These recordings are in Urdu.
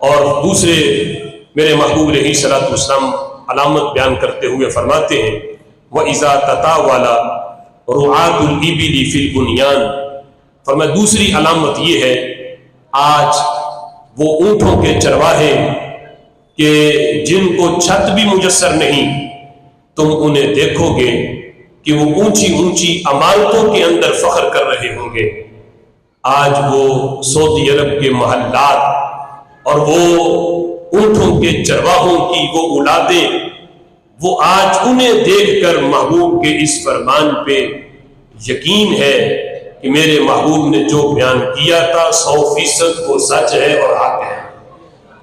اور دوسرے میرے محبوب علیہ الصلوۃ والسلام علامت بیان کرتے ہوئے فرماتے ہیں وَإِذَا تَطَاوَلَ رُعَاةُ الْإِبِلِ فِي الْبُنْيَانِ، فرمایا دوسری علامت یہ ہے آج وہ اونٹوں کے چرواہے کہ جن کو چھت بھی میسر نہیں، تم انہیں دیکھو گے کہ وہ اونچی اونچی عمارتوں کے اندر فخر کر رہے ہوں گے۔ آج وہ سعودی عرب کے محلات اور وہ اونٹوں کے چرواہوں کی وہ اولادیں، وہ آج انہیں دیکھ کر محبوب کے اس فرمان پہ یقین ہے کہ میرے محبوب نے جو بیان کیا تھا 100% وہ سچ ہے اور حق ہے۔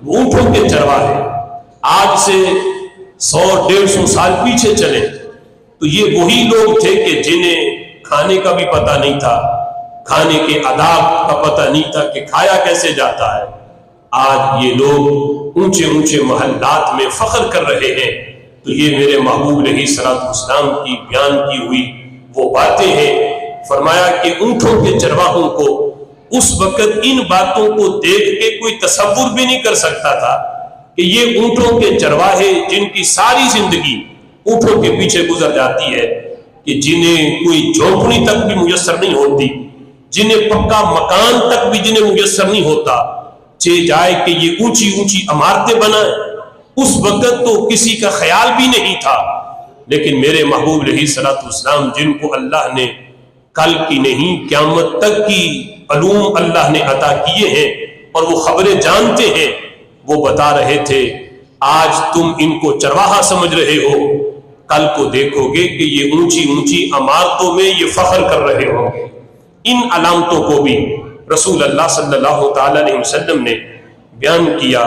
وہ اونٹوں کے چرواہے آج سے 100-150 سال پیچھے چلیں تو یہ وہی لوگ تھے کہ جنہیں کھانے کا بھی پتہ نہیں تھا، کھانے کے آداب کا پتہ نہیں تھا کہ کھایا کیسے جاتا ہے۔ آج یہ لوگ اونچے اونچے محلات میں فخر کر رہے ہیں، تو یہ میرے محبوب علیہ الصلوۃ والسلام کی بیان کی ہوئی وہ باتیں ہیں۔ فرمایا کہ اونٹوں کے چرواہوں کو اس وقت ان باتوں کو دیکھ کے کوئی تصور بھی نہیں کر سکتا تھا کہ یہ اونٹوں کے چرواہے جن کی ساری زندگی اونٹوں کے پیچھے گزر جاتی ہے، کہ جنہیں کوئی جھونپڑی تک بھی میسر نہیں ہوتی، جنہیں پکا مکان تک بھی جنہیں میسر نہیں ہوتا، جائے کہ یہ اونچی اونچی عمارتیں بنائیں، اس وقت تو کسی کا خیال بھی نہیں تھا۔ لیکن میرے محبوب علیہ الصلوۃ والسلام جن کو اللہ نے کل کی نہیں قیامت تک کی علوم اللہ نے عطا کیے ہیں اور وہ خبریں جانتے ہیں، وہ بتا رہے تھے آج تم ان کو چرواہا سمجھ رہے ہو، کل کو دیکھو گے کہ یہ اونچی اونچی عمارتوں میں یہ فخر کر رہے ہوں گے۔ ان علامتوں کو بھی رسول اللہ صلی اللہ تعالی علیہ وسلم نے بیان کیا۔